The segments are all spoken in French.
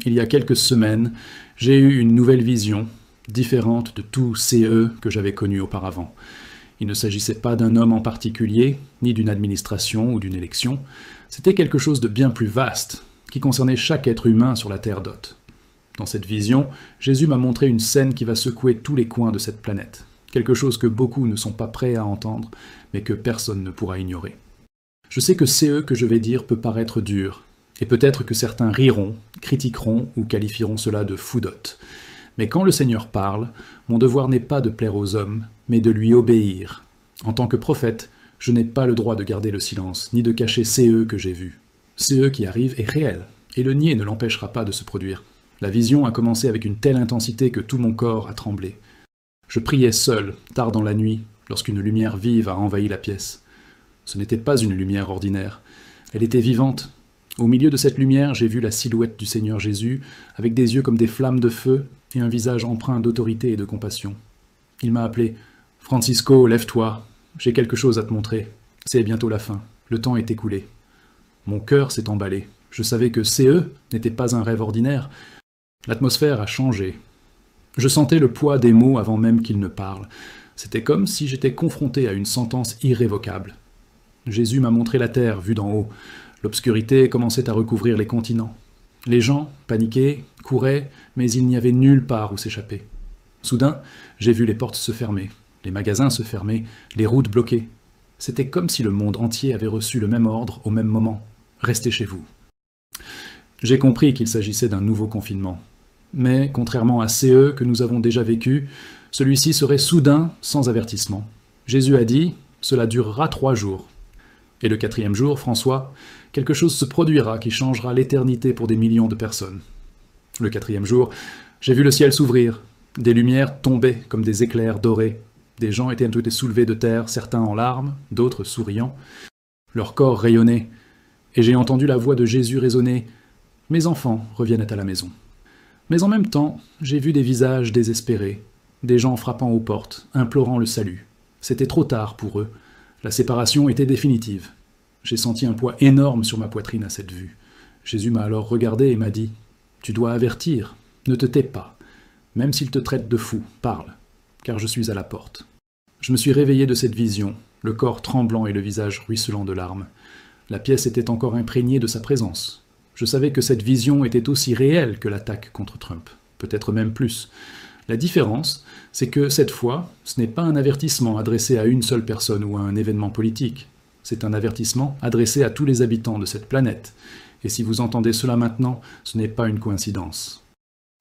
il y a quelques semaines, j'ai eu une nouvelle vision, différente de tous CE que j'avais connus auparavant. Il ne s'agissait pas d'un homme en particulier, ni d'une administration ou d'une élection, c'était quelque chose de bien plus vaste, qui concernait chaque être humain sur la terre d'hôte. Dans cette vision, Jésus m'a montré une scène qui va secouer tous les coins de cette planète, quelque chose que beaucoup ne sont pas prêts à entendre, mais que personne ne pourra ignorer. Je sais que CE que je vais dire peut paraître dur, et peut-être que certains riront, critiqueront ou qualifieront cela de foudotte. Mais quand le Seigneur parle, mon devoir n'est pas de plaire aux hommes, mais de lui obéir. En tant que prophète, je n'ai pas le droit de garder le silence, ni de cacher CE que j'ai vu. CE qui arrive est réel, et le nier ne l'empêchera pas de se produire. La vision a commencé avec une telle intensité que tout mon corps a tremblé. Je priais seul, tard dans la nuit, lorsqu'une lumière vive a envahi la pièce. Ce n'était pas une lumière ordinaire, elle était vivante. Au milieu de cette lumière, j'ai vu la silhouette du Seigneur Jésus, avec des yeux comme des flammes de feu et un visage empreint d'autorité et de compassion. Il m'a appelé « Francisco, lève-toi, j'ai quelque chose à te montrer. C'est bientôt la fin, le temps est écoulé. » Mon cœur s'est emballé. Je savais que CE n'était pas un rêve ordinaire. L'atmosphère a changé. Je sentais le poids des mots avant même qu'ils ne parlent. C'était comme si j'étais confronté à une sentence irrévocable. Jésus m'a montré la terre vue d'en haut. L'obscurité commençait à recouvrir les continents. Les gens, paniqués, couraient, mais il n'y avait nulle part où s'échapper. Soudain, j'ai vu les portes se fermer, les magasins se fermer, les routes bloquées. C'était comme si le monde entier avait reçu le même ordre au même moment. Restez chez vous. J'ai compris qu'il s'agissait d'un nouveau confinement. Mais, contrairement à CE que nous avons déjà vécu, celui-ci serait soudain, sans avertissement. Jésus a dit « Cela durera 3 jours ». Et le 4e jour, François, quelque chose se produira qui changera l'éternité pour des millions de personnes. Le 4e jour, j'ai vu le ciel s'ouvrir. Des lumières tombaient comme des éclairs dorés. Des gens étaient soulevés de terre, certains en larmes, d'autres souriant. Leur corps rayonnait. Et j'ai entendu la voix de Jésus résonner « Mes enfants reviennent à la maison ». Mais en même temps, j'ai vu des visages désespérés, des gens frappant aux portes, implorant le salut. C'était trop tard pour eux. La séparation était définitive. J'ai senti un poids énorme sur ma poitrine à cette vue. Jésus m'a alors regardé et m'a dit « Tu dois avertir, ne te tais pas. Même s'ils te traitent de fou, parle, car je suis à la porte. » Je me suis réveillé de cette vision, le corps tremblant et le visage ruisselant de larmes. La pièce était encore imprégnée de sa présence. Je savais que cette vision était aussi réelle que l'attaque contre Trump, peut-être même plus. La différence, c'est que cette fois, ce n'est pas un avertissement adressé à une seule personne ou à un événement politique. C'est un avertissement adressé à tous les habitants de cette planète. Et si vous entendez cela maintenant, ce n'est pas une coïncidence.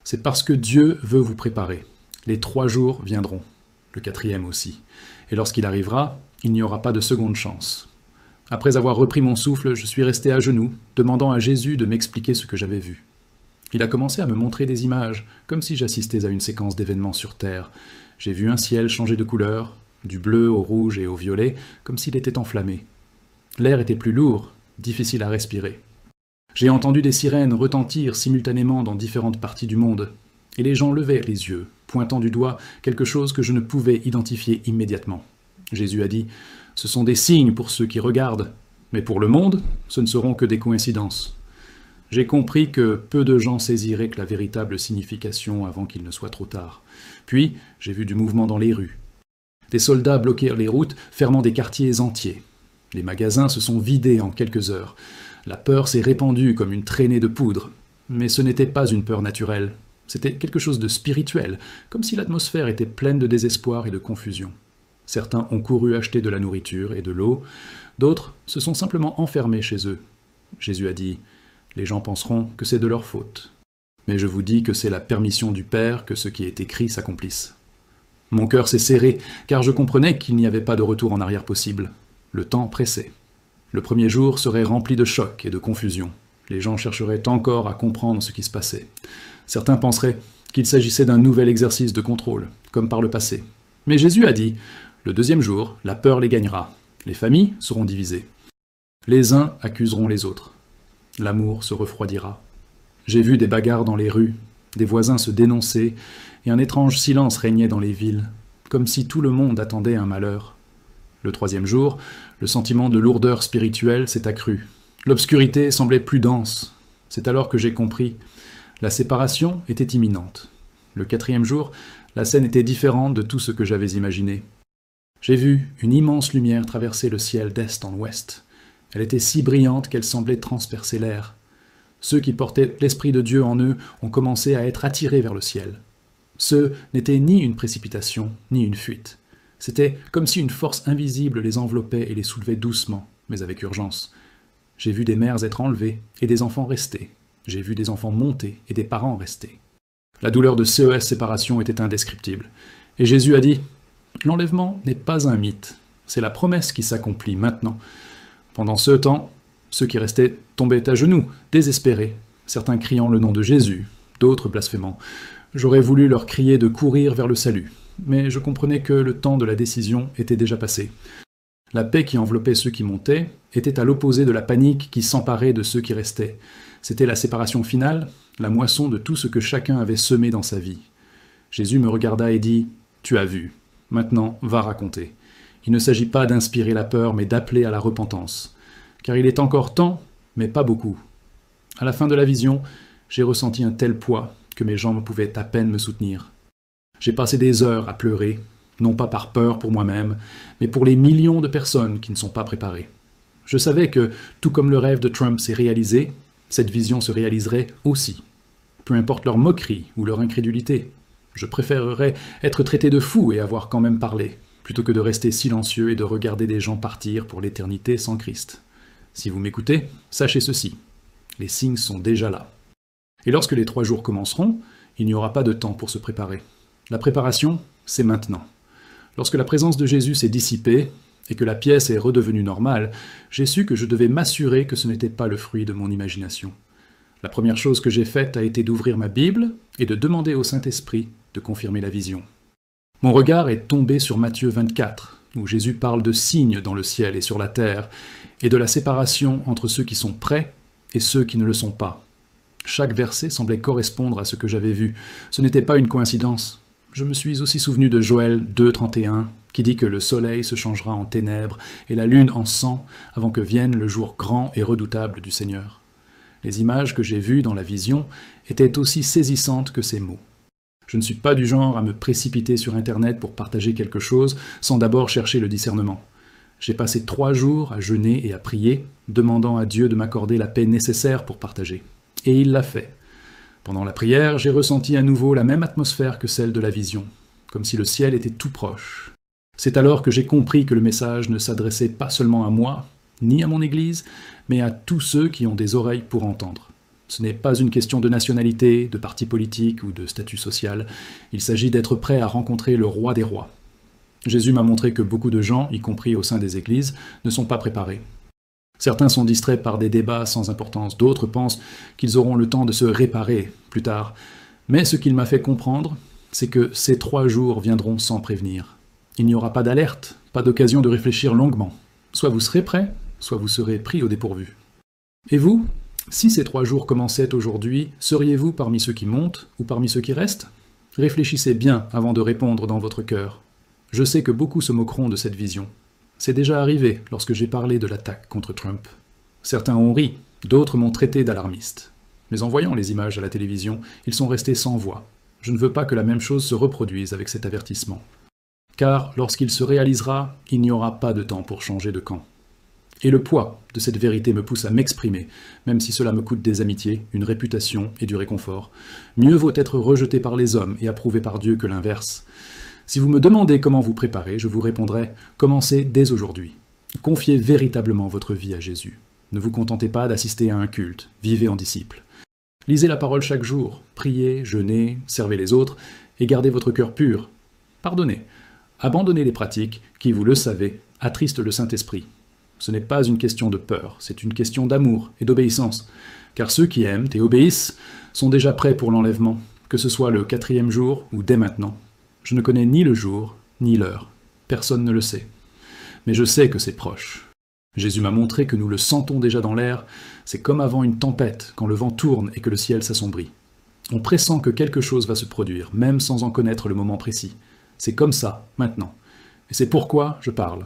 C'est parce que Dieu veut vous préparer. Les 3 jours viendront, le 4e aussi. Et lorsqu'il arrivera, il n'y aura pas de seconde chance. Après avoir repris mon souffle, je suis resté à genoux, demandant à Jésus de m'expliquer ce que j'avais vu. Il a commencé à me montrer des images, comme si j'assistais à une séquence d'événements sur Terre. J'ai vu un ciel changer de couleur, du bleu au rouge et au violet, comme s'il était enflammé. L'air était plus lourd, difficile à respirer. J'ai entendu des sirènes retentir simultanément dans différentes parties du monde, et les gens levaient les yeux, pointant du doigt quelque chose que je ne pouvais identifier immédiatement. Jésus a dit « Ce sont des signes pour ceux qui regardent, mais pour le monde, ce ne seront que des coïncidences. » J'ai compris que peu de gens saisiraient la véritable signification avant qu'il ne soit trop tard. Puis, j'ai vu du mouvement dans les rues. Des soldats bloquèrent les routes, fermant des quartiers entiers. Les magasins se sont vidés en quelques heures. La peur s'est répandue comme une traînée de poudre. Mais ce n'était pas une peur naturelle. C'était quelque chose de spirituel, comme si l'atmosphère était pleine de désespoir et de confusion. Certains ont couru acheter de la nourriture et de l'eau, d'autres se sont simplement enfermés chez eux. Jésus a dit « Les gens penseront que c'est de leur faute. Mais je vous dis que c'est la permission du Père que ce qui est écrit s'accomplisse. » Mon cœur s'est serré, car je comprenais qu'il n'y avait pas de retour en arrière possible. Le temps pressait. Le 1er jour serait rempli de choc et de confusion. Les gens chercheraient encore à comprendre ce qui se passait. Certains penseraient qu'il s'agissait d'un nouvel exercice de contrôle, comme par le passé. Mais Jésus a dit « Le 2e jour, la peur les gagnera. Les familles seront divisées. Les uns accuseront les autres. L'amour se refroidira. J'ai vu des bagarres dans les rues, des voisins se dénoncer, et un étrange silence régnait dans les villes, comme si tout le monde attendait un malheur. Le 3e jour, le sentiment de lourdeur spirituelle s'est accru. L'obscurité semblait plus dense. C'est alors que j'ai compris. La séparation était imminente. Le 4e jour, la scène était différente de tout ce que j'avais imaginé. J'ai vu une immense lumière traverser le ciel d'est en ouest. Elle était si brillante qu'elle semblait transpercer l'air. Ceux qui portaient l'Esprit de Dieu en eux ont commencé à être attirés vers le ciel. Ce n'était ni une précipitation, ni une fuite. C'était comme si une force invisible les enveloppait et les soulevait doucement, mais avec urgence. J'ai vu des mères être enlevées et des enfants rester. J'ai vu des enfants monter et des parents rester. La douleur de CES séparation était indescriptible. Et Jésus a dit « L'enlèvement n'est pas un mythe, c'est la promesse qui s'accomplit maintenant. » Pendant ce temps, ceux qui restaient tombaient à genoux, désespérés, certains criant le nom de Jésus, d'autres blasphémant. J'aurais voulu leur crier de courir vers le salut, mais je comprenais que le temps de la décision était déjà passé. La paix qui enveloppait ceux qui montaient était à l'opposé de la panique qui s'emparait de ceux qui restaient. C'était la séparation finale, la moisson de tout ce que chacun avait semé dans sa vie. Jésus me regarda et dit « Tu as vu, maintenant va raconter. Il ne s'agit pas d'inspirer la peur, mais d'appeler à la repentance. Car il est encore temps, mais pas beaucoup. » À la fin de la vision, j'ai ressenti un tel poids que mes jambes pouvaient à peine me soutenir. J'ai passé des heures à pleurer, non pas par peur pour moi-même, mais pour les millions de personnes qui ne sont pas préparées. Je savais que, tout comme le rêve de Trump s'est réalisé, cette vision se réaliserait aussi. Peu importe leur moquerie ou leur incrédulité. Je préférerais être traité de fou et avoir quand même parlé, plutôt que de rester silencieux et de regarder des gens partir pour l'éternité sans Christ. Si vous m'écoutez, sachez ceci. Les signes sont déjà là. Et lorsque les 3 jours commenceront, il n'y aura pas de temps pour se préparer. La préparation, c'est maintenant. Lorsque la présence de Jésus s'est dissipée et que la pièce est redevenue normale, j'ai su que je devais m'assurer que ce n'était pas le fruit de mon imagination. La première chose que j'ai faite a été d'ouvrir ma Bible et de demander au Saint-Esprit de confirmer la vision. Mon regard est tombé sur Matthieu 24, où Jésus parle de signes dans le ciel et sur la terre, et de la séparation entre ceux qui sont prêts et ceux qui ne le sont pas. Chaque verset semblait correspondre à ce que j'avais vu. Ce n'était pas une coïncidence. Je me suis aussi souvenu de Joël 2,31, qui dit que le soleil se changera en ténèbres et la lune en sang avant que vienne le jour grand et redoutable du Seigneur. Les images que j'ai vues dans la vision étaient aussi saisissantes que ces mots. Je ne suis pas du genre à me précipiter sur Internet pour partager quelque chose sans d'abord chercher le discernement. J'ai passé 3 jours à jeûner et à prier, demandant à Dieu de m'accorder la paix nécessaire pour partager. Et il l'a fait. Pendant la prière, j'ai ressenti à nouveau la même atmosphère que celle de la vision, comme si le ciel était tout proche. C'est alors que j'ai compris que le message ne s'adressait pas seulement à moi, ni à mon Église, mais à tous ceux qui ont des oreilles pour entendre. Ce n'est pas une question de nationalité, de parti politique ou de statut social. Il s'agit d'être prêt à rencontrer le roi des rois. Jésus m'a montré que beaucoup de gens, y compris au sein des églises, ne sont pas préparés. Certains sont distraits par des débats sans importance, d'autres pensent qu'ils auront le temps de se réparer plus tard. Mais ce qu'il m'a fait comprendre, c'est que ces 3 jours viendront sans prévenir. Il n'y aura pas d'alerte, pas d'occasion de réfléchir longuement. Soit vous serez prêt, soit vous serez pris au dépourvu. Et vous, si ces 3 jours commençaient aujourd'hui, seriez-vous parmi ceux qui montent ou parmi ceux qui restent? Réfléchissez bien avant de répondre dans votre cœur. Je sais que beaucoup se moqueront de cette vision. C'est déjà arrivé lorsque j'ai parlé de l'attaque contre Trump. Certains ont ri, d'autres m'ont traité d'alarmiste. Mais en voyant les images à la télévision, ils sont restés sans voix. Je ne veux pas que la même chose se reproduise avec cet avertissement. Car lorsqu'il se réalisera, il n'y aura pas de temps pour changer de camp. Et le poids de cette vérité me pousse à m'exprimer, même si cela me coûte des amitiés, une réputation et du réconfort. Mieux vaut être rejeté par les hommes et approuvé par Dieu que l'inverse. Si vous me demandez comment vous préparer, je vous répondrai « Commencez dès aujourd'hui. Confiez véritablement votre vie à Jésus. Ne vous contentez pas d'assister à un culte, vivez en disciple. Lisez la parole chaque jour, priez, jeûnez, servez les autres et gardez votre cœur pur. Pardonnez. Abandonnez les pratiques qui, vous le savez, attristent le Saint-Esprit. Ce n'est pas une question de peur, c'est une question d'amour et d'obéissance. Car ceux qui aiment et obéissent sont déjà prêts pour l'enlèvement, que ce soit le 4e jour ou dès maintenant. Je ne connais ni le jour, ni l'heure. Personne ne le sait. Mais je sais que c'est proche. Jésus m'a montré que nous le sentons déjà dans l'air. C'est comme avant une tempête, quand le vent tourne et que le ciel s'assombrit. On pressent que quelque chose va se produire, même sans en connaître le moment précis. C'est comme ça, maintenant. Et c'est pourquoi je parle.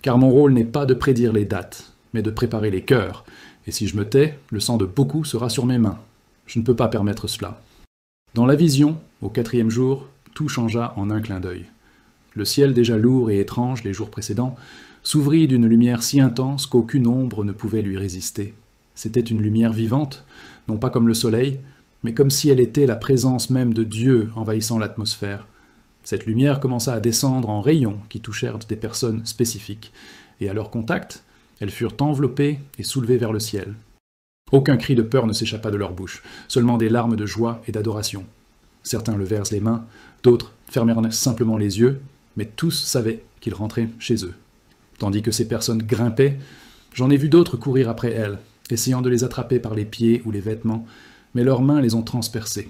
Car mon rôle n'est pas de prédire les dates, mais de préparer les cœurs. Et si je me tais, le sang de beaucoup sera sur mes mains. Je ne peux pas permettre cela. Dans la vision, au 4e jour, tout changea en un clin d'œil. Le ciel, déjà lourd et étrange les jours précédents, s'ouvrit d'une lumière si intense qu'aucune ombre ne pouvait lui résister. C'était une lumière vivante, non pas comme le soleil, mais comme si elle était la présence même de Dieu envahissant l'atmosphère. Cette lumière commença à descendre en rayons qui touchèrent des personnes spécifiques, et à leur contact, elles furent enveloppées et soulevées vers le ciel. Aucun cri de peur ne s'échappa de leur bouche, seulement des larmes de joie et d'adoration. Certains levèrent les mains, d'autres fermèrent simplement les yeux, mais tous savaient qu'ils rentraient chez eux. Tandis que ces personnes grimpaient, j'en ai vu d'autres courir après elles, essayant de les attraper par les pieds ou les vêtements, mais leurs mains les ont transpercés.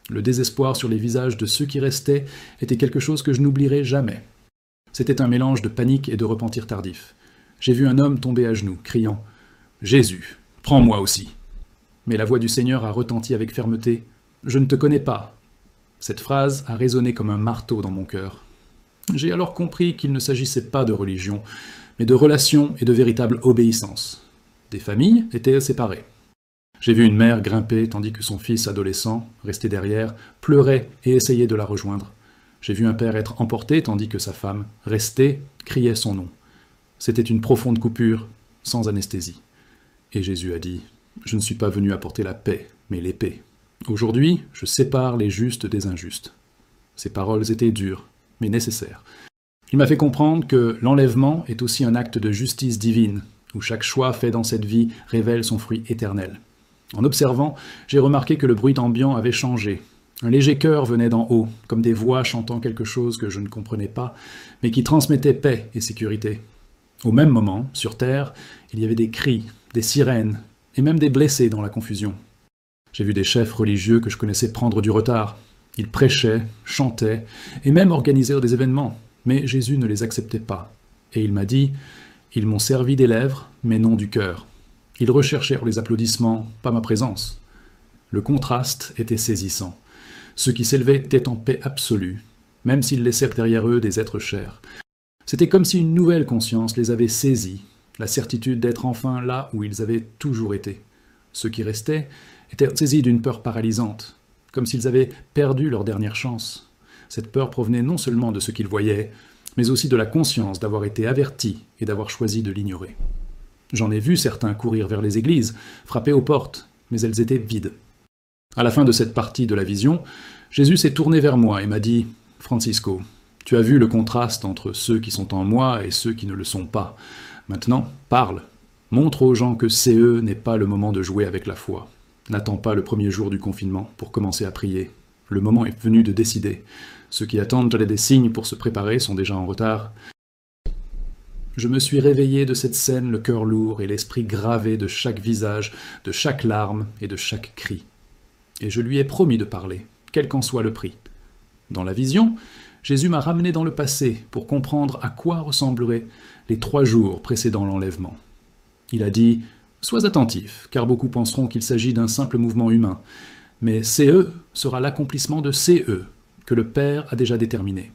Le désespoir sur les visages de ceux qui restaient était quelque chose que je n'oublierai jamais. C'était un mélange de panique et de repentir tardif. J'ai vu un homme tomber à genoux, criant « Jésus, prends-moi aussi !» Mais la voix du Seigneur a retenti avec fermeté « Je ne te connais pas !» Cette phrase a résonné comme un marteau dans mon cœur. J'ai alors compris qu'il ne s'agissait pas de religion, mais de relation et de véritable obéissance. Des familles étaient séparées. J'ai vu une mère grimper tandis que son fils adolescent, resté derrière, pleurait et essayait de la rejoindre. J'ai vu un père être emporté tandis que sa femme, restée, criait son nom. C'était une profonde coupure, sans anesthésie. Et Jésus a dit « Je ne suis pas venu apporter la paix, mais l'épée. Aujourd'hui, je sépare les justes des injustes. » Ces paroles étaient dures, mais nécessaires. Il m'a fait comprendre que l'enlèvement est aussi un acte de justice divine, où chaque choix fait dans cette vie révèle son fruit éternel. En observant, j'ai remarqué que le bruit ambiant avait changé. Un léger chœur venait d'en haut, comme des voix chantant quelque chose que je ne comprenais pas, mais qui transmettait paix et sécurité. Au même moment, sur terre, il y avait des cris, des sirènes, et même des blessés dans la confusion. J'ai vu des chefs religieux que je connaissais prendre du retard. Ils prêchaient, chantaient, et même organisèrent des événements, mais Jésus ne les acceptait pas. Et il m'a dit « Ils m'ont servi des lèvres, mais non du cœur. » Ils recherchèrent les applaudissements, pas ma présence. Le contraste était saisissant. Ceux qui s'élevaient étaient en paix absolue, même s'ils laissèrent derrière eux des êtres chers. C'était comme si une nouvelle conscience les avait saisis, la certitude d'être enfin là où ils avaient toujours été. Ceux qui restaient étaient saisis d'une peur paralysante, comme s'ils avaient perdu leur dernière chance. Cette peur provenait non seulement de ce qu'ils voyaient, mais aussi de la conscience d'avoir été avertis et d'avoir choisi de l'ignorer. J'en ai vu certains courir vers les églises, frapper aux portes, mais elles étaient vides. À la fin de cette partie de la vision, Jésus s'est tourné vers moi et m'a dit « Francisco, tu as vu le contraste entre ceux qui sont en moi et ceux qui ne le sont pas. Maintenant, parle. Montre aux gens que CE n'est pas le moment de jouer avec la foi. N'attends pas le premier jour du confinement pour commencer à prier. Le moment est venu de décider. Ceux qui attendent des signes pour se préparer sont déjà en retard. » Je me suis réveillé de cette scène le cœur lourd et l'esprit gravé de chaque visage, de chaque larme et de chaque cri. Et je lui ai promis de parler, quel qu'en soit le prix. Dans la vision, Jésus m'a ramené dans le passé pour comprendre à quoi ressembleraient les 3 jours précédant l'enlèvement. Il a dit « Sois attentif, car beaucoup penseront qu'il s'agit d'un simple mouvement humain, mais CE sera l'accomplissement de CE, que le Père a déjà déterminé. »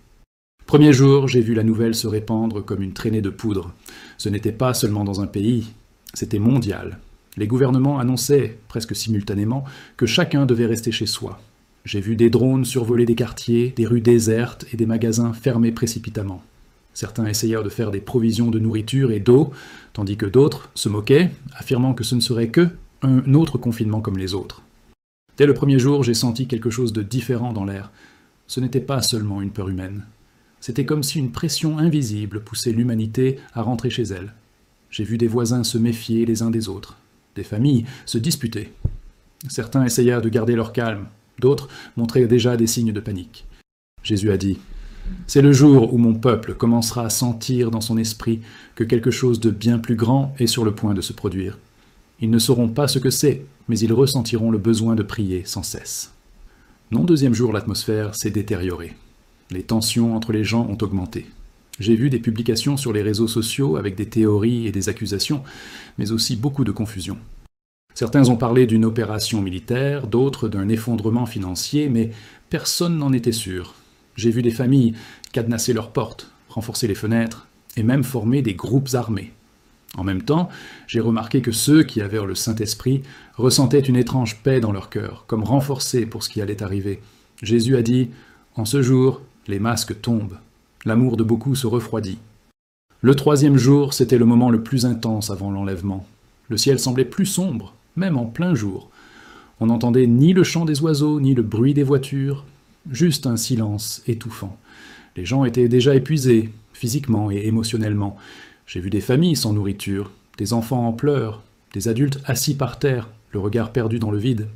Premier jour, j'ai vu la nouvelle se répandre comme une traînée de poudre. Ce n'était pas seulement dans un pays, c'était mondial. Les gouvernements annonçaient, presque simultanément, que chacun devait rester chez soi. J'ai vu des drones survoler des quartiers, des rues désertes et des magasins fermés précipitamment. Certains essayèrent de faire des provisions de nourriture et d'eau, tandis que d'autres se moquaient, affirmant que ce ne serait que un autre confinement comme les autres. Dès le premier jour, j'ai senti quelque chose de différent dans l'air. Ce n'était pas seulement une peur humaine. C'était comme si une pression invisible poussait l'humanité à rentrer chez elle. J'ai vu des voisins se méfier les uns des autres, des familles se disputer. Certains essayèrent de garder leur calme, d'autres montraient déjà des signes de panique. Jésus a dit « C'est le jour où mon peuple commencera à sentir dans son esprit que quelque chose de bien plus grand est sur le point de se produire. Ils ne sauront pas ce que c'est, mais ils ressentiront le besoin de prier sans cesse. » Non, deuxième jour, l'atmosphère s'est détériorée. Les tensions entre les gens ont augmenté. J'ai vu des publications sur les réseaux sociaux avec des théories et des accusations, mais aussi beaucoup de confusion. Certains ont parlé d'une opération militaire, d'autres d'un effondrement financier, mais personne n'en était sûr. J'ai vu des familles cadenasser leurs portes, renforcer les fenêtres, et même former des groupes armés. En même temps, j'ai remarqué que ceux qui avaient le Saint-Esprit ressentaient une étrange paix dans leur cœur, comme renforcés pour ce qui allait arriver. Jésus a dit « En ce jour, les masques tombent. L'amour de beaucoup se refroidit. » Le troisième jour, c'était le moment le plus intense avant l'enlèvement. Le ciel semblait plus sombre, même en plein jour. On n'entendait ni le chant des oiseaux, ni le bruit des voitures, juste un silence étouffant. Les gens étaient déjà épuisés, physiquement et émotionnellement. J'ai vu des familles sans nourriture, des enfants en pleurs, des adultes assis par terre, le regard perdu dans le vide.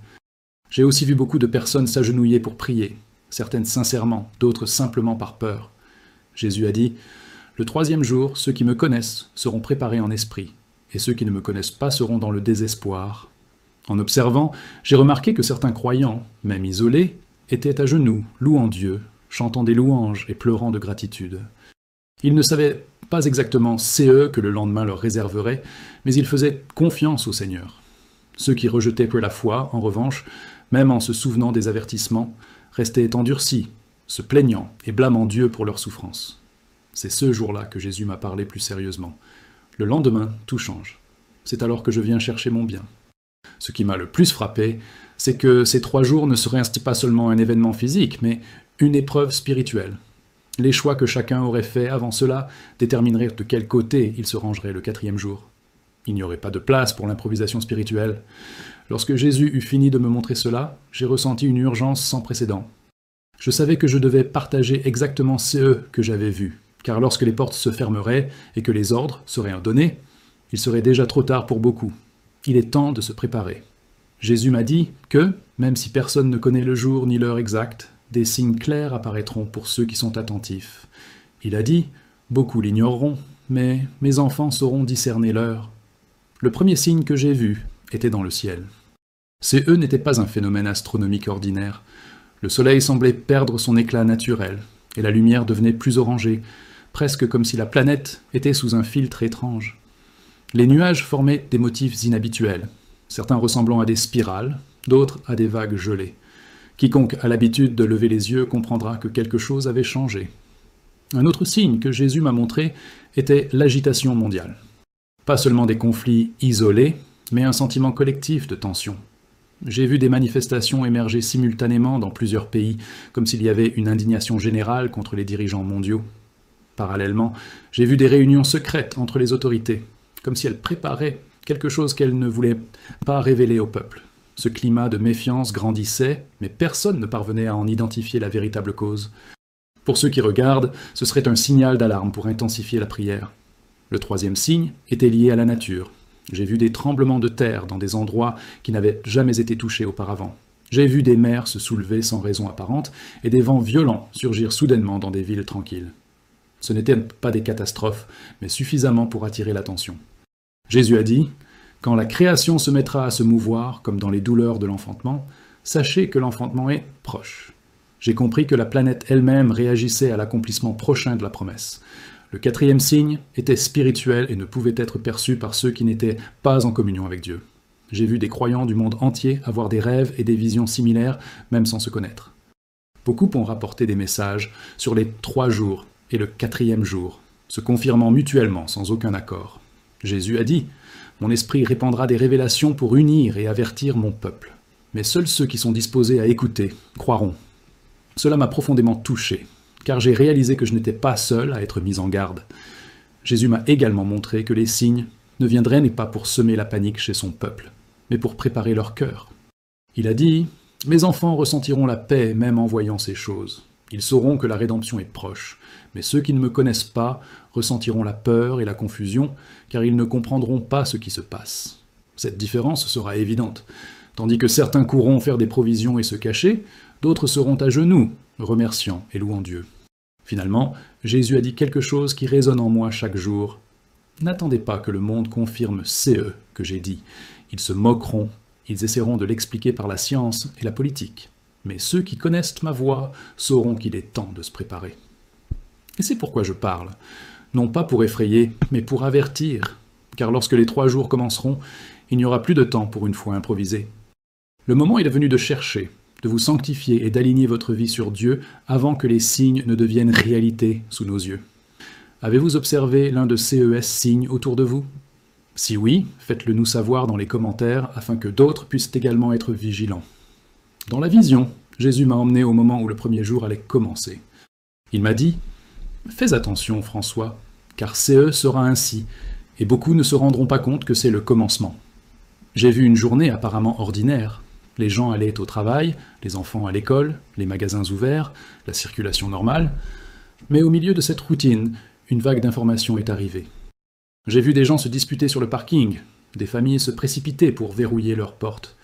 J'ai aussi vu beaucoup de personnes s'agenouiller pour prier, certaines sincèrement, d'autres simplement par peur. Jésus a dit « Le troisième jour, ceux qui me connaissent seront préparés en esprit, et ceux qui ne me connaissent pas seront dans le désespoir. » En observant, j'ai remarqué que certains croyants, même isolés, étaient à genoux, louant Dieu, chantant des louanges et pleurant de gratitude. Ils ne savaient pas exactement eux que le lendemain leur réserverait, mais ils faisaient confiance au Seigneur. Ceux qui rejetaient peu la foi, en revanche, même en se souvenant des avertissements, restaient endurcis, se plaignant et blâmant Dieu pour leur souffrance. C'est ce jour-là que Jésus m'a parlé plus sérieusement. Le lendemain, tout change. C'est alors que je viens chercher mon bien. Ce qui m'a le plus frappé, c'est que ces 3 jours ne seraient pas seulement un événement physique, mais une épreuve spirituelle. Les choix que chacun aurait faits avant cela détermineraient de quel côté il se rangerait le 4e jour. Il n'y aurait pas de place pour l'improvisation spirituelle. Lorsque Jésus eut fini de me montrer cela, j'ai ressenti une urgence sans précédent. Je savais que je devais partager exactement que j'avais vus, car lorsque les portes se fermeraient et que les ordres seraient donnés, il serait déjà trop tard pour beaucoup. Il est temps de se préparer. Jésus m'a dit que, même si personne ne connaît le jour ni l'heure exacte, des signes clairs apparaîtront pour ceux qui sont attentifs. Il a dit « Beaucoup l'ignoreront, mais mes enfants sauront discerner l'heure. » Le premier signe que j'ai vu était dans le ciel. N'était pas un phénomène astronomique ordinaire. Le soleil semblait perdre son éclat naturel, et la lumière devenait plus orangée, presque comme si la planète était sous un filtre étrange. Les nuages formaient des motifs inhabituels, certains ressemblant à des spirales, d'autres à des vagues gelées. Quiconque a l'habitude de lever les yeux comprendra que quelque chose avait changé. Un autre signe que Jésus m'a montré était l'agitation mondiale. Pas seulement des conflits isolés, mais un sentiment collectif de tension. J'ai vu des manifestations émerger simultanément dans plusieurs pays, comme s'il y avait une indignation générale contre les dirigeants mondiaux. Parallèlement, j'ai vu des réunions secrètes entre les autorités, comme si elles préparaient quelque chose qu'elles ne voulaient pas révéler au peuple. Ce climat de méfiance grandissait, mais personne ne parvenait à en identifier la véritable cause. Pour ceux qui regardent, ce serait un signal d'alarme pour intensifier la prière. Le 3e signe était lié à la nature. J'ai vu des tremblements de terre dans des endroits qui n'avaient jamais été touchés auparavant. J'ai vu des mers se soulever sans raison apparente et des vents violents surgir soudainement dans des villes tranquilles. Ce n'étaient pas des catastrophes, mais suffisamment pour attirer l'attention. Jésus a dit « Quand la création se mettra à se mouvoir, comme dans les douleurs de l'enfantement, sachez que l'enfantement est proche. » J'ai compris que la planète elle-même réagissait à l'accomplissement prochain de la promesse. Le 4e signe était spirituel et ne pouvait être perçu par ceux qui n'étaient pas en communion avec Dieu. J'ai vu des croyants du monde entier avoir des rêves et des visions similaires, même sans se connaître. Beaucoup ont rapporté des messages sur les 3 jours et le 4e jour, se confirmant mutuellement sans aucun accord. Jésus a dit « Mon esprit répandra des révélations pour unir et avertir mon peuple. Mais seuls ceux qui sont disposés à écouter croiront. » Cela m'a profondément touché, car j'ai réalisé que je n'étais pas seul à être mis en garde. Jésus m'a également montré que les signes ne viendraient pas pour semer la panique chez son peuple, mais pour préparer leur cœur. Il a dit « Mes enfants ressentiront la paix même en voyant ces choses. Ils sauront que la rédemption est proche, mais ceux qui ne me connaissent pas ressentiront la peur et la confusion, car ils ne comprendront pas ce qui se passe. Cette différence sera évidente. Tandis que certains courront faire des provisions et se cacher, d'autres seront à genoux, remerciant et louant Dieu. » Finalement, Jésus a dit quelque chose qui résonne en moi chaque jour. N'attendez pas que le monde confirme que j'ai dit. Ils se moqueront, ils essaieront de l'expliquer par la science et la politique. Mais ceux qui connaissent ma voix sauront qu'il est temps de se préparer. Et c'est pourquoi je parle. Non pas pour effrayer, mais pour avertir. Car lorsque les 3 jours commenceront, il n'y aura plus de temps pour une foi improvisée. Le moment est venu de chercher, de vous sanctifier et d'aligner votre vie sur Dieu avant que les signes ne deviennent réalité sous nos yeux. Avez-vous observé l'un de ces signes autour de vous? Si oui, faites-le nous savoir dans les commentaires afin que d'autres puissent également être vigilants. Dans la vision, Jésus m'a emmené au moment où le premier jour allait commencer. Il m'a dit « Fais attention, François, car CE sera ainsi, et beaucoup ne se rendront pas compte que c'est le commencement. » J'ai vu une journée apparemment ordinaire. Les gens allaient au travail, les enfants à l'école, les magasins ouverts, la circulation normale. Mais au milieu de cette routine, une vague d'informations est arrivée. J'ai vu des gens se disputer sur le parking, des familles se précipiter pour verrouiller leurs portes.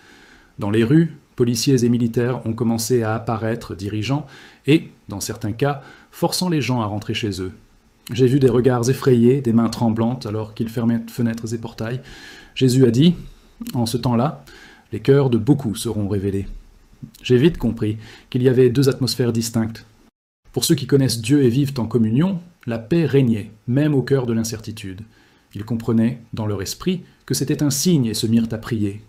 Dans les rues, policiers et militaires ont commencé à apparaître dirigeants et, dans certains cas, forçant les gens à rentrer chez eux. J'ai vu des regards effrayés, des mains tremblantes alors qu'ils fermaient fenêtres et portails. Jésus a dit, en ce temps-là, les cœurs de beaucoup seront révélés. J'ai vite compris qu'il y avait deux atmosphères distinctes. Pour ceux qui connaissent Dieu et vivent en communion, la paix régnait, même au cœur de l'incertitude. Ils comprenaient, dans leur esprit, que c'était un signe et se mirent à prier.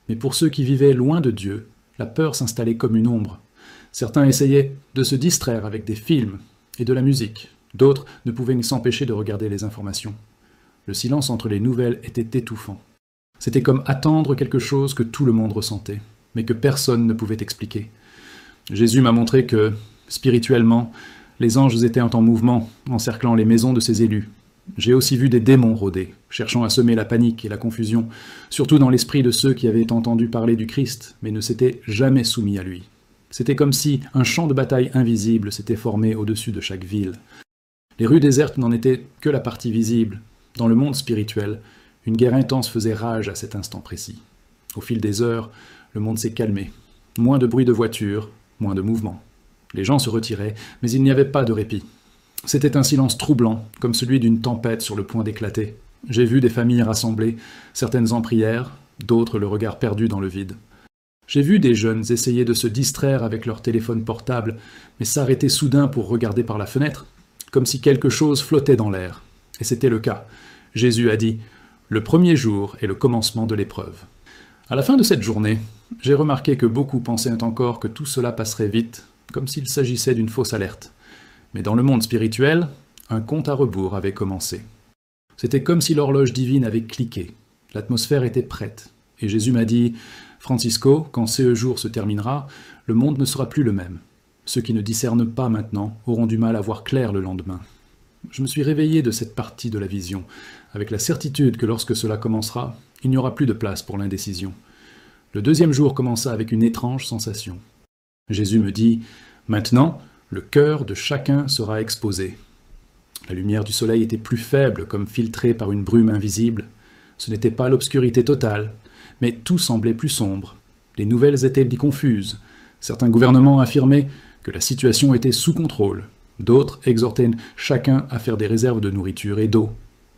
Mais pour ceux qui vivaient loin de Dieu, la peur s'installait comme une ombre. Certains essayaient de se distraire avec des films et de la musique. D'autres ne pouvaient s'empêcher de regarder les informations. Le silence entre les nouvelles était étouffant. C'était comme attendre quelque chose que tout le monde ressentait, mais que personne ne pouvait expliquer. Jésus m'a montré que, spirituellement, les anges étaient en mouvement, encerclant les maisons de ses élus. J'ai aussi vu des démons rôder, cherchant à semer la panique et la confusion, surtout dans l'esprit de ceux qui avaient entendu parler du Christ, mais ne s'étaient jamais soumis à lui. C'était comme si un champ de bataille invisible s'était formé au-dessus de chaque ville. Les rues désertes n'en étaient que la partie visible. Dans le monde spirituel, une guerre intense faisait rage à cet instant précis. Au fil des heures, le monde s'est calmé. Moins de bruit de voitures, moins de mouvements. Les gens se retiraient, mais il n'y avait pas de répit. C'était un silence troublant, comme celui d'une tempête sur le point d'éclater. J'ai vu des familles rassemblées, certaines en prière, d'autres le regard perdu dans le vide. J'ai vu des jeunes essayer de se distraire avec leur téléphone portable, mais s'arrêter soudain pour regarder par la fenêtre, comme si quelque chose flottait dans l'air. Et c'était le cas. Jésus a dit « Le premier jour est le commencement de l'épreuve ». À la fin de cette journée, j'ai remarqué que beaucoup pensaient encore que tout cela passerait vite, comme s'il s'agissait d'une fausse alerte. Mais dans le monde spirituel, un compte à rebours avait commencé. C'était comme si l'horloge divine avait cliqué. L'atmosphère était prête. Et Jésus m'a dit « Francisco, quand ce jour se terminera, le monde ne sera plus le même. Ceux qui ne discernent pas maintenant auront du mal à voir clair le lendemain. » Je me suis réveillé de cette partie de la vision, avec la certitude que lorsque cela commencera, il n'y aura plus de place pour l'indécision. Le deuxième jour commença avec une étrange sensation. Jésus me dit « Maintenant, le cœur de chacun sera exposé. » La lumière du soleil était plus faible, comme filtrée par une brume invisible. Ce n'était pas l'obscurité totale, mais tout semblait plus sombre. Les nouvelles étaient confuses. Certains gouvernements affirmaient que la situation était sous contrôle. D'autres exhortaient chacun à faire des réserves de nourriture et d'eau.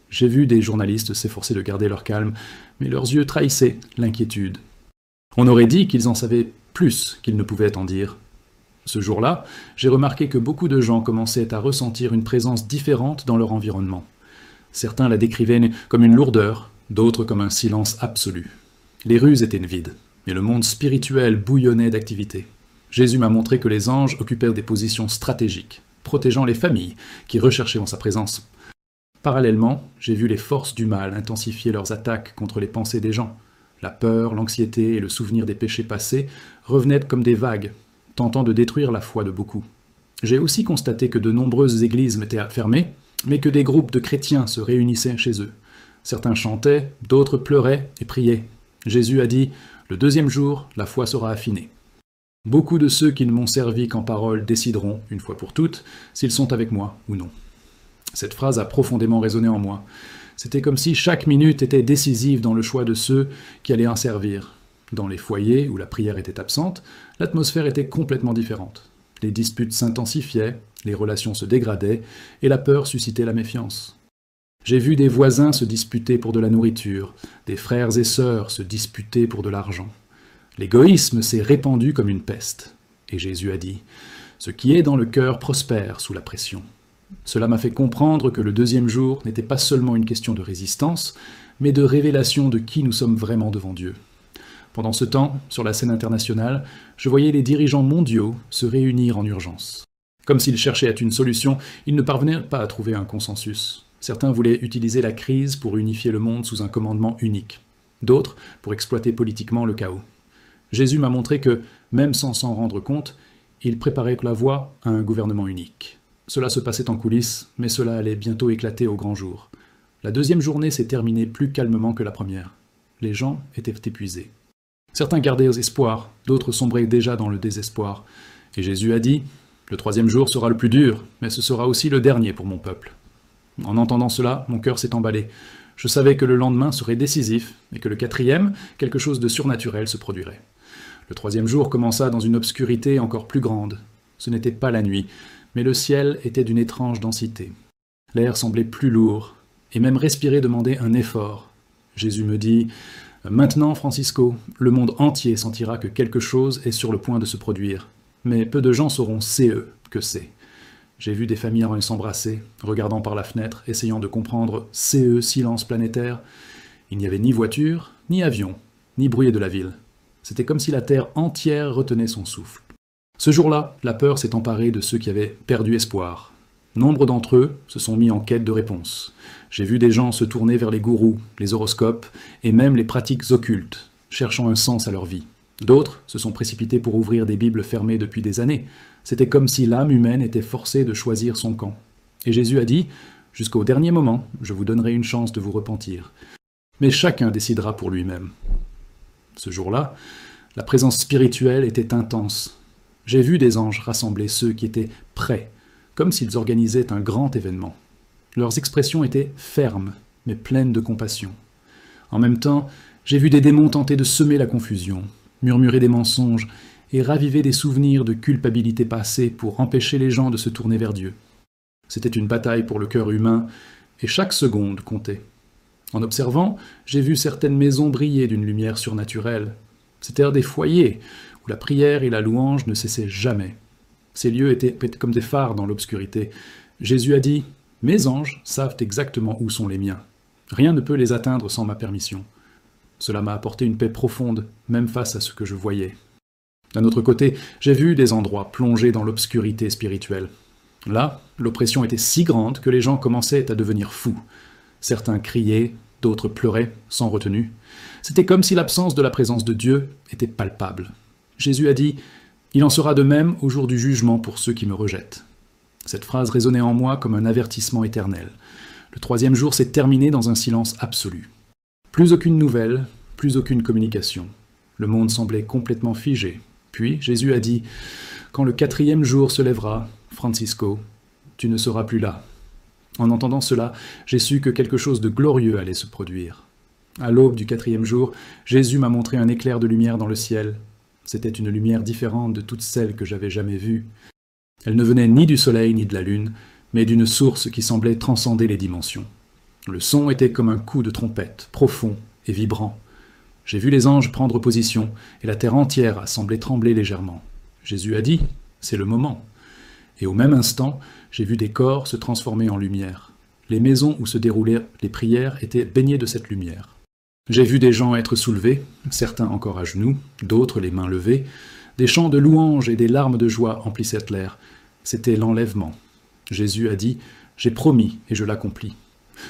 J'ai vu des journalistes s'efforcer de garder leur calme, mais leurs yeux trahissaient l'inquiétude. On aurait dit qu'ils en savaient plus qu'ils ne pouvaient en dire. Ce jour-là, j'ai remarqué que beaucoup de gens commençaient à ressentir une présence différente dans leur environnement. Certains la décrivaient comme une lourdeur, d'autres comme un silence absolu. Les rues étaient vides, mais le monde spirituel bouillonnait d'activité. Jésus m'a montré que les anges occupèrent des positions stratégiques, protégeant les familles qui recherchaient en sa présence. Parallèlement, j'ai vu les forces du mal intensifier leurs attaques contre les pensées des gens. La peur, l'anxiété et le souvenir des péchés passés revenaient comme des vagues, tentant de détruire la foi de beaucoup. J'ai aussi constaté que de nombreuses églises étaient fermées, mais que des groupes de chrétiens se réunissaient chez eux. Certains chantaient, d'autres pleuraient et priaient. Jésus a dit « Le deuxième jour, la foi sera affinée. » Beaucoup de ceux qui ne m'ont servi qu'en parole décideront, une fois pour toutes, s'ils sont avec moi ou non. Cette phrase a profondément résonné en moi. C'était comme si chaque minute était décisive dans le choix de ceux qui allaient en servir. Dans les foyers où la prière était absente, l'atmosphère était complètement différente. Les disputes s'intensifiaient, les relations se dégradaient, et la peur suscitait la méfiance. J'ai vu des voisins se disputer pour de la nourriture, des frères et sœurs se disputer pour de l'argent. L'égoïsme s'est répandu comme une peste. Et Jésus a dit « Ce qui est dans le cœur prospère sous la pression. » Cela m'a fait comprendre que le deuxième jour n'était pas seulement une question de résistance, mais de révélation de qui nous sommes vraiment devant Dieu. Pendant ce temps, sur la scène internationale, je voyais les dirigeants mondiaux se réunir en urgence. Comme s'ils cherchaient à une solution, ils ne parvenaient pas à trouver un consensus. Certains voulaient utiliser la crise pour unifier le monde sous un commandement unique, d'autres pour exploiter politiquement le chaos. Jésus m'a montré que, même sans s'en rendre compte, il préparait la voie à un gouvernement unique. Cela se passait en coulisses, mais cela allait bientôt éclater au grand jour. La deuxième journée s'est terminée plus calmement que la première. Les gens étaient épuisés. Certains gardaient espoir, d'autres sombraient déjà dans le désespoir. Et Jésus a dit, « Le troisième jour sera le plus dur, mais ce sera aussi le dernier pour mon peuple. » En entendant cela, mon cœur s'est emballé. Je savais que le lendemain serait décisif, et que le quatrième, quelque chose de surnaturel se produirait. Le troisième jour commença dans une obscurité encore plus grande. Ce n'était pas la nuit, mais le ciel était d'une étrange densité. L'air semblait plus lourd, et même respirer demandait un effort. Jésus me dit « Maintenant, Francisco, le monde entier sentira que quelque chose est sur le point de se produire. Mais peu de gens sauront que c'est. » J'ai vu des familles s'embrasser, regardant par la fenêtre, essayant de comprendre silence planétaire. Il n'y avait ni voiture, ni avion, ni bruit de la ville. C'était comme si la terre entière retenait son souffle. Ce jour-là, la peur s'est emparée de ceux qui avaient perdu espoir. Nombre d'entre eux se sont mis en quête de réponses. J'ai vu des gens se tourner vers les gourous, les horoscopes et même les pratiques occultes, cherchant un sens à leur vie. D'autres se sont précipités pour ouvrir des bibles fermées depuis des années. C'était comme si l'âme humaine était forcée de choisir son camp. Et Jésus a dit « Jusqu'au dernier moment, je vous donnerai une chance de vous repentir. Mais chacun décidera pour lui-même. » Ce jour-là, la présence spirituelle était intense. J'ai vu des anges rassembler ceux qui étaient prêts, comme s'ils organisaient un grand événement. Leurs expressions étaient fermes, mais pleines de compassion. En même temps, j'ai vu des démons tenter de semer la confusion, murmurer des mensonges et raviver des souvenirs de culpabilité passée pour empêcher les gens de se tourner vers Dieu. C'était une bataille pour le cœur humain, et chaque seconde comptait. En observant, j'ai vu certaines maisons briller d'une lumière surnaturelle. C'étaient des foyers où la prière et la louange ne cessaient jamais. Ces lieux étaient comme des phares dans l'obscurité. Jésus a dit « Mes anges savent exactement où sont les miens. Rien ne peut les atteindre sans ma permission. » Cela m'a apporté une paix profonde, même face à ce que je voyais. D'un autre côté, j'ai vu des endroits plongés dans l'obscurité spirituelle. Là, l'oppression était si grande que les gens commençaient à devenir fous. Certains criaient, d'autres pleuraient, sans retenue. C'était comme si l'absence de la présence de Dieu était palpable. Jésus a dit « Il en sera de même au jour du jugement pour ceux qui me rejettent. » Cette phrase résonnait en moi comme un avertissement éternel. Le troisième jour s'est terminé dans un silence absolu. Plus aucune nouvelle, plus aucune communication. Le monde semblait complètement figé. Puis Jésus a dit « Quand le quatrième jour se lèvera, Francisco, tu ne seras plus là. » En entendant cela, j'ai su que quelque chose de glorieux allait se produire. À l'aube du quatrième jour, Jésus m'a montré un éclair de lumière dans le ciel. C'était une lumière différente de toutes celles que j'avais jamais vues. Elle ne venait ni du soleil ni de la lune, mais d'une source qui semblait transcender les dimensions. Le son était comme un coup de trompette, profond et vibrant. J'ai vu les anges prendre position, et la terre entière a semblé trembler légèrement. Jésus a dit « C'est le moment ». Et au même instant, j'ai vu des corps se transformer en lumière. Les maisons où se déroulaient les prières étaient baignées de cette lumière. J'ai vu des gens être soulevés, certains encore à genoux, d'autres les mains levées. Des chants de louanges et des larmes de joie emplissaient l'air. C'était l'enlèvement. Jésus a dit « J'ai promis et je l'accomplis ».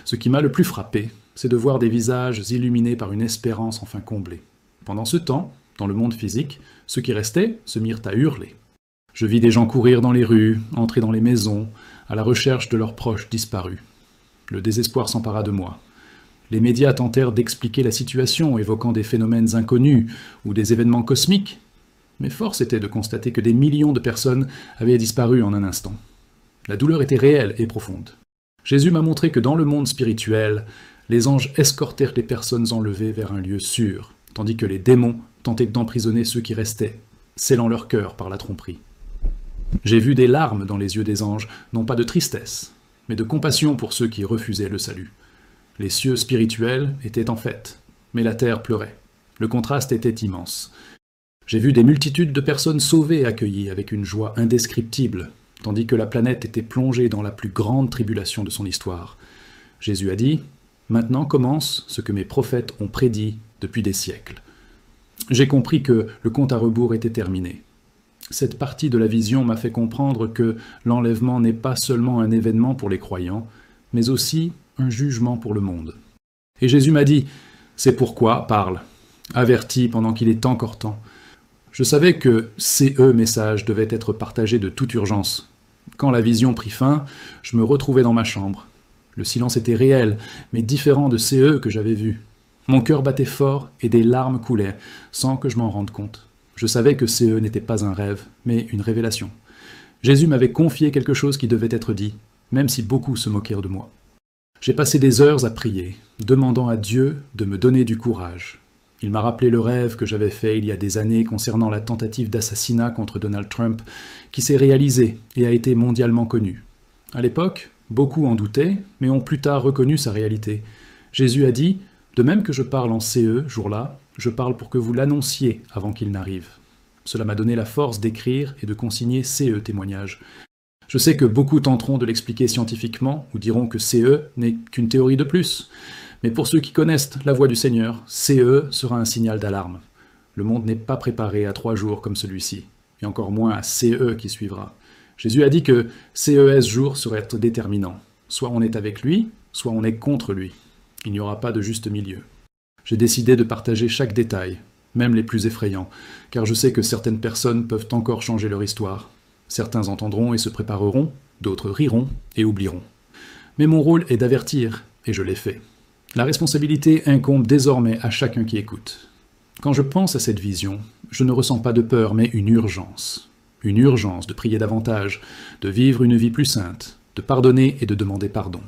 Ce qui m'a le plus frappé, c'est de voir des visages illuminés par une espérance enfin comblée. Pendant ce temps, dans le monde physique, ceux qui restaient se mirent à hurler. Je vis des gens courir dans les rues, entrer dans les maisons, à la recherche de leurs proches disparus. Le désespoir s'empara de moi. Les médias tentèrent d'expliquer la situation, évoquant des phénomènes inconnus ou des événements cosmiques, mais force était de constater que des millions de personnes avaient disparu en un instant. La douleur était réelle et profonde. Jésus m'a montré que dans le monde spirituel, les anges escortèrent les personnes enlevées vers un lieu sûr, tandis que les démons tentaient d'emprisonner ceux qui restaient, scellant leur cœur par la tromperie. J'ai vu des larmes dans les yeux des anges, non pas de tristesse, mais de compassion pour ceux qui refusaient le salut. Les cieux spirituels étaient en fête, mais la terre pleurait. Le contraste était immense. J'ai vu des multitudes de personnes sauvées et accueillies avec une joie indescriptible, tandis que la planète était plongée dans la plus grande tribulation de son histoire. Jésus a dit « Maintenant commence ce que mes prophètes ont prédit depuis des siècles. » J'ai compris que le compte à rebours était terminé. Cette partie de la vision m'a fait comprendre que l'enlèvement n'est pas seulement un événement pour les croyants, mais aussi un jugement pour le monde. Et Jésus m'a dit, c'est pourquoi, parle, avertis pendant qu'il est encore temps. Je savais que CE message devait être partagé de toute urgence. Quand la vision prit fin, je me retrouvais dans ma chambre. Le silence était réel, mais différent de CE que j'avais vu. Mon cœur battait fort et des larmes coulaient, sans que je m'en rende compte. Je savais que CE n'était pas un rêve, mais une révélation. Jésus m'avait confié quelque chose qui devait être dit, même si beaucoup se moquèrent de moi. J'ai passé des heures à prier, demandant à Dieu de me donner du courage. Il m'a rappelé le rêve que j'avais fait il y a des années concernant la tentative d'assassinat contre Donald Trump, qui s'est réalisée et a été mondialement connue. À l'époque, beaucoup en doutaient, mais ont plus tard reconnu sa réalité. Jésus a dit « De même que je parle en CE, jour-là, je parle pour que vous l'annonciez avant qu'il n'arrive. » Cela m'a donné la force d'écrire et de consigner CE témoignage. Je sais que beaucoup tenteront de l'expliquer scientifiquement ou diront que CE n'est qu'une théorie de plus. Mais pour ceux qui connaissent la voix du Seigneur, CE sera un signal d'alarme. Le monde n'est pas préparé à 3 jours comme celui-ci, et encore moins à CE qui suivra. Jésus a dit que CES jour serait déterminant. Soit on est avec lui, soit on est contre lui. Il n'y aura pas de juste milieu. J'ai décidé de partager chaque détail, même les plus effrayants, car je sais que certaines personnes peuvent encore changer leur histoire. Certains entendront et se prépareront, d'autres riront et oublieront. Mais mon rôle est d'avertir, et je l'ai fait. La responsabilité incombe désormais à chacun qui écoute. Quand je pense à cette vision, je ne ressens pas de peur, mais une urgence. Une urgence de prier davantage, de vivre une vie plus sainte, de pardonner et de demander pardon.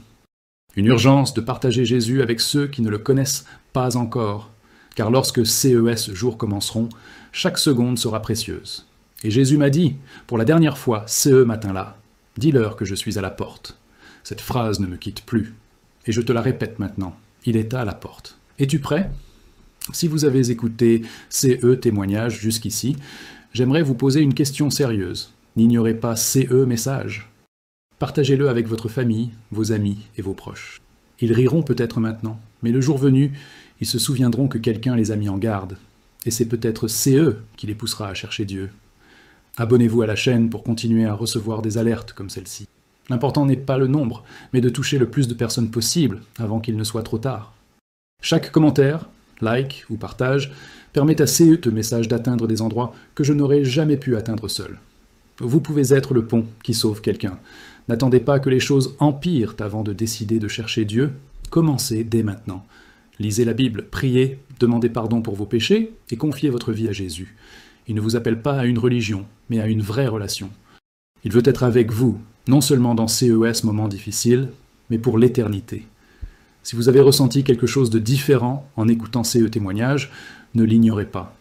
Une urgence de partager Jésus avec ceux qui ne le connaissent pas encore, car lorsque CES jours commenceront, chaque seconde sera précieuse. Et Jésus m'a dit, pour la dernière fois, ce matin-là, dis-leur que je suis à la porte. Cette phrase ne me quitte plus. Et je te la répète maintenant, il est à la porte. Es-tu prêt? Si vous avez écouté CE témoignage jusqu'ici, j'aimerais vous poser une question sérieuse. N'ignorez pas CE message. Partagez-le avec votre famille, vos amis et vos proches. Ils riront peut-être maintenant, mais le jour venu, ils se souviendront que quelqu'un les a mis en garde. Et c'est peut-être CE qui les poussera à chercher Dieu. Abonnez-vous à la chaîne pour continuer à recevoir des alertes comme celle-ci. L'important n'est pas le nombre, mais de toucher le plus de personnes possible avant qu'il ne soit trop tard. Chaque commentaire, like ou partage permet à CE message d'atteindre des endroits que je n'aurais jamais pu atteindre seul. Vous pouvez être le pont qui sauve quelqu'un. N'attendez pas que les choses empirent avant de décider de chercher Dieu. Commencez dès maintenant. Lisez la Bible, priez, demandez pardon pour vos péchés et confiez votre vie à Jésus. Il ne vous appelle pas à une religion, mais à une vraie relation. Il veut être avec vous, non seulement dans CES moments difficiles, mais pour l'éternité. Si vous avez ressenti quelque chose de différent en écoutant CE témoignages, ne l'ignorez pas.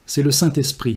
C'est le Saint-Esprit